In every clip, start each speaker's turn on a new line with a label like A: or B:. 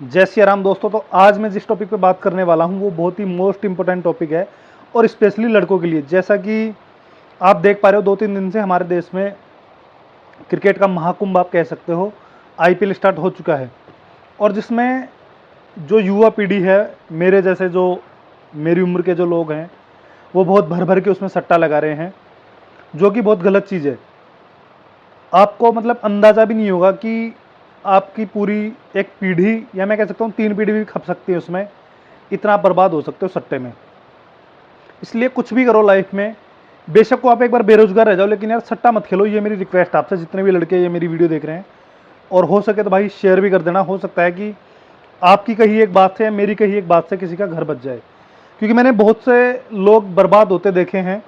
A: जय श्री राम दोस्तों। तो आज मैं जिस टॉपिक पे बात करने वाला हूँ वो बहुत ही मोस्ट इंपॉर्टेंट टॉपिक है और स्पेशली लड़कों के लिए। जैसा कि आप देख पा रहे हो 2-3 दिन से हमारे देश में क्रिकेट का महाकुंभ आप कह सकते हो, आईपीएल स्टार्ट हो चुका है और जिसमें जो युवा पीढ़ी है, मेरे जैसे जो मेरी उम्र के जो लोग हैं, वो बहुत भर भर के उसमें सट्टा लगा रहे हैं, जो कि बहुत गलत चीज़ है। आपको मतलब अंदाज़ा भी नहीं होगा कि आपकी पूरी एक पीढ़ी, या मैं कह सकता हूँ 3 पीढ़ी भी खप सकती है उसमें, इतना आप बर्बाद हो सकते हो सट्टे में। इसलिए कुछ भी करो लाइफ में, बेशक को आप एक बार बेरोजगार रह जाओ, लेकिन यार सट्टा मत खेलो। ये मेरी रिक्वेस्ट आपसे, जितने भी लड़के ये मेरी वीडियो देख रहे हैं, और हो सके तो भाई शेयर भी कर देना। हो सकता है कि आपकी कही एक बात से या मेरी कही एक बात से किसी का घर बच जाए, क्योंकि मैंने बहुत से लोग बर्बाद होते देखे हैं।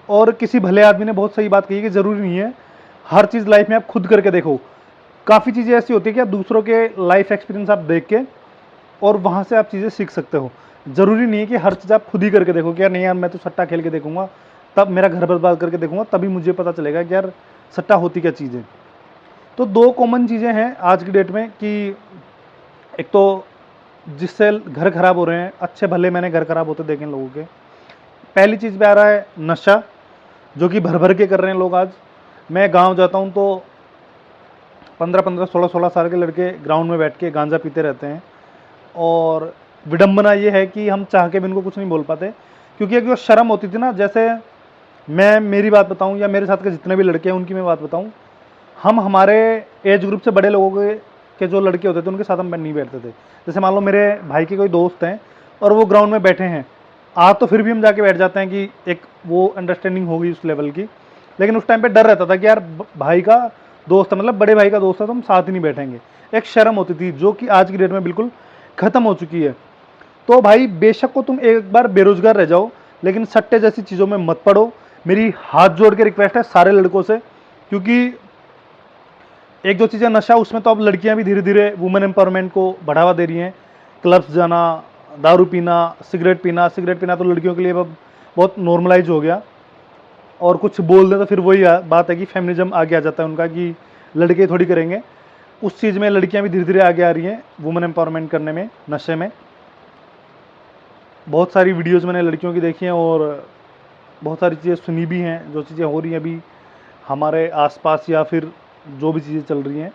A: और किसी भले आदमी ने बहुत सही बात कही कि ज़रूरी नहीं है हर चीज़ लाइफ में आप खुद करके देखो। काफ़ी चीज़ें ऐसी होती है कि आप दूसरों के लाइफ एक्सपीरियंस आप देख के और वहाँ से आप चीज़ें सीख सकते हो। ज़रूरी नहीं है कि हर चीज़ आप खुद ही करके देखो कि यार नहीं यार मैं तो सट्टा खेल के देखूंगा, तब मेरा घर बर्बाद करके देखूंगा, तभी मुझे पता चलेगा कि यार सट्टा होती क्या चीज़ है। तो 2 कॉमन चीज़ें हैं आज की डेट में कि एक तो जिससे घर खराब हो रहे हैं, अच्छे भले मैंने घर खराब होते देखे हैं लोगों के। पहली चीज़ पे आ रहा है नशा, जो कि भर भर के कर रहे हैं लोग। आज मैं गांव जाता हूं तो 15-15, 16-16 साल के लड़के ग्राउंड में बैठ के गांजा पीते रहते हैं। और विडंबना ये है कि हम चाह के भी उनको कुछ नहीं बोल पाते, क्योंकि एक जो शर्म होती थी ना, जैसे मैं मेरी बात बताऊं या मेरे साथ के जितने भी लड़के हैं उनकी मैं बात बताऊं, हम हमारे एज ग्रुप से बड़े लोगों के जो लड़के होते थे उनके साथ हम नहीं बैठते थे। जैसे मान लो मेरे भाई के कोई दोस्त हैं और वो ग्राउंड में बैठे हैं, आज तो फिर भी हम जाके बैठ जाते हैं कि एक वो अंडरस्टैंडिंग होगी उस लेवल की। लेकिन उस टाइम पे डर रहता था कि यार भाई का दोस्त है, मतलब बड़े भाई का दोस्त है, तो हम साथ ही नहीं बैठेंगे। एक शर्म होती थी जो कि आज की डेट में बिल्कुल खत्म हो चुकी है। तो भाई बेशक को तुम एक बार बेरोजगार रह जाओ, लेकिन सट्टे जैसी चीज़ों में मत पड़ो। मेरी हाथ जोड़ के रिक्वेस्ट है सारे लड़कों से, क्योंकि एक जो चीज़ें नशा, उसमें तो अब लड़कियां भी धीरे धीरे वुमेन एम्पावरमेंट को बढ़ावा दे रही हैं। क्लब्स जाना, दारू पीना, सिगरेट पीना तो लड़कियों के लिए अब बहुत नॉर्मलाइज हो गया। और कुछ बोल दे तो फिर वही बात है कि फेमिनिज्म आगे आ जाता है उनका कि लड़के थोड़ी करेंगे। उस चीज़ में लड़कियां भी धीरे धीरे आगे आ रही हैं वुमेन एम्पावरमेंट करने में, नशे में। बहुत सारी वीडियोज़ मैंने लड़कियों की देखी हैं और बहुत सारी चीज़ें सुनी भी हैं, जो चीज़ें हो रही हैं अभी हमारे आसपास या फिर जो भी चीज़ें चल रही हैं।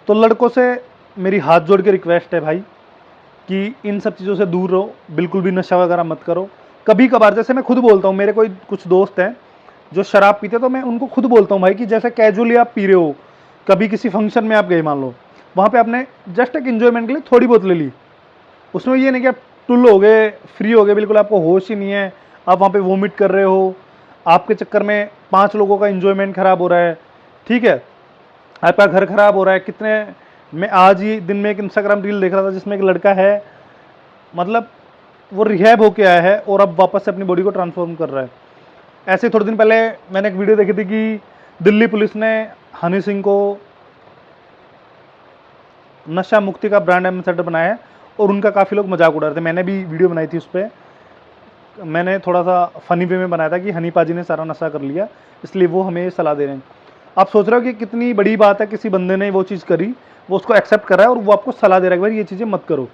A: तो लड़कों से मेरी हाथ जोड़ के रिक्वेस्ट है भाई कि इन सब चीज़ों से दूर रहो, बिल्कुल भी नशा वगैरह मत करो। कभी कभार, जैसे मैं खुद बोलता हूँ, मेरे कोई कुछ दोस्त हैं जो शराब पीते, तो मैं उनको खुद बोलता हूँ भाई कि जैसे कैजुअली आप पी रहे हो, कभी किसी फंक्शन में आप गए मान लो, वहाँ पे आपने जस्ट एक इन्जॉयमेंट के लिए थोड़ी बहुत ले ली, उसमें ये नहीं कि आप टुल हो गए, फ्री हो गए, बिल्कुल आपको होश ही नहीं है, आप वहाँ पे वोमिट कर रहे हो, आपके चक्कर में 5 लोगों का इन्जॉयमेंट खराब हो रहा है, ठीक है, आपका घर खराब हो रहा है। कितने, मैं आज ही दिन में एक इंस्टाग्राम रील देख रहा था जिसमें एक लड़का है, मतलब वो रिहैब होके आया है और अब वापस से अपनी बॉडी को ट्रांसफॉर्म कर रहा है। ऐसे थोड़े दिन पहले मैंने एक वीडियो देखी थी कि दिल्ली पुलिस ने हनी सिंह को नशा मुक्ति का ब्रांड एम्बेसडर बनाया है और उनका काफ़ी लोग मजाक उड़ा रहे थे। मैंने भी वीडियो बनाई थी उस पर, मैंने थोड़ा सा फनी वे में बनाया था कि हनी पाजी ने सारा नशा कर लिया, इसलिए वो हमें ये सलाह दे रहे हैं। आप सोच रहे हो कि कितनी बड़ी बात है, किसी बंदे ने वो चीज़ करी, वो उसको एक्सेप्ट कर रहा है और वो आपको सलाह दे रहा है कि भाई ये चीज़ें मत करो।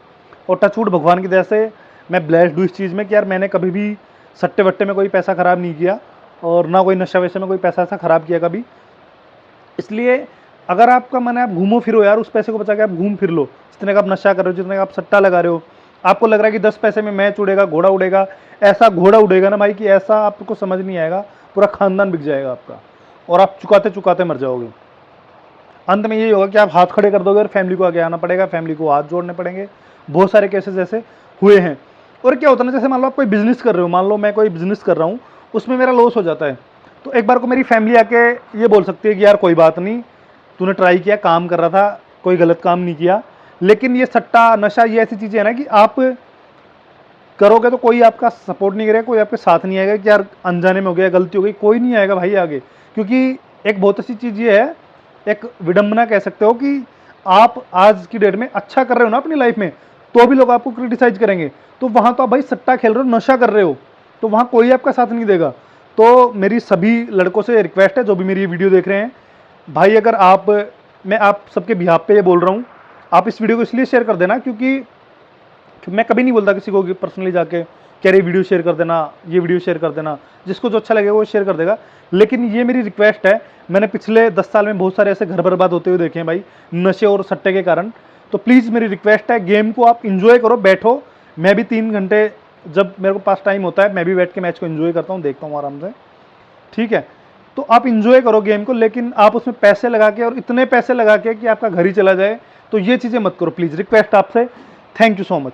A: और टचवुड भगवान की दया से मैं ब्लेस्ड हूँ इस चीज़ में कि यार मैंने कभी भी सट्टे वट्टे में कोई पैसा ख़राब नहीं किया और ना कोई नशा वैसे में कोई पैसा ऐसा ख़राब किया कभी। इसलिए अगर आपका मन है, आप घूमो फिरो यार, उस पैसे को बचा के आप घूम फिर लो। जितने का आप नशा कर रहे हो, जितने का आप सट्टा लगा रहे हो, आपको लग रहा है कि 10 पैसे में मैच उड़ेगा, घोड़ा उड़ेगा, ऐसा घोड़ा उड़ेगा ना भाई कि ऐसा आपको समझ नहीं आएगा, पूरा खानदान बिक जाएगा आपका और आप चुकाते चुकाते मर जाओगे। अंत में यही होगा कि आप हाथ खड़े कर दोगे और फैमिली को आगे आना पड़ेगा, फैमिली को हाथ जोड़ने पड़ेंगे। बहुत सारे केसेस ऐसे हुए हैं। और क्या होता है ना, जैसे मान लो आप कोई बिजनेस कर रहे हो, मान लो मैं कोई बिजनेस कर रहा हूँ, उसमें मेरा लॉस हो जाता है, तो एक बार को मेरी फैमिली आके ये बोल सकती है कि यार कोई बात नहीं, तूने ट्राई किया, काम कर रहा था, कोई गलत काम नहीं किया। लेकिन ये सट्टा नशा, ये ऐसी चीज़ें हैं ना कि आप करोगे तो कोई आपका सपोर्ट नहीं करेगा, कोई आपके साथ नहीं आएगा कि यार अनजाने में हो गया, गलती हो गई, कोई नहीं आएगा भाई आगे। क्योंकि एक बहुत अच्छी चीज़ ये है, एक विडंबना कह सकते हो कि आप आज की डेट में अच्छा कर रहे हो ना अपनी लाइफ में, तो भी लोग आपको क्रिटिसाइज करेंगे। तो वहाँ तो आप भाई सट्टा खेल रहे हो, नशा कर रहे हो, तो वहाँ कोई आपका साथ नहीं देगा। तो मेरी सभी लड़कों से रिक्वेस्ट है जो भी मेरी ये वीडियो देख रहे हैं, भाई अगर आप, मैं आप सबके बिहाफ पे ये बोल रहा हूँ आप इस वीडियो को इसलिए शेयर कर देना क्योंकि मैं कभी नहीं बोलता किसी को कि पर्सनली जाके कह रहे वीडियो शेयर कर देना, ये वीडियो शेयर कर देना, जिसको जो अच्छा लगेगा वो शेयर कर देगा। लेकिन ये मेरी रिक्वेस्ट है, मैंने पिछले 10 साल में बहुत सारे ऐसे घर बर्बाद होते हुए देखे हैं भाई, नशे और सट्टे के कारण। तो प्लीज़ मेरी रिक्वेस्ट है, गेम को आप इंजॉय करो, बैठो। मैं भी 3 घंटे जब मेरे को पास टाइम होता है, मैं भी बैठ के मैच को इंजॉय करता हूँ, देखता हूँ आराम से, ठीक है। तो आप इंजॉय करो गेम को, लेकिन आप उसमें पैसे लगा के, और इतने पैसे लगा के कि आपका घर ही चला जाए, तो ये चीज़ें मत करो प्लीज़, रिक्वेस्ट आपसे। Thank you so much.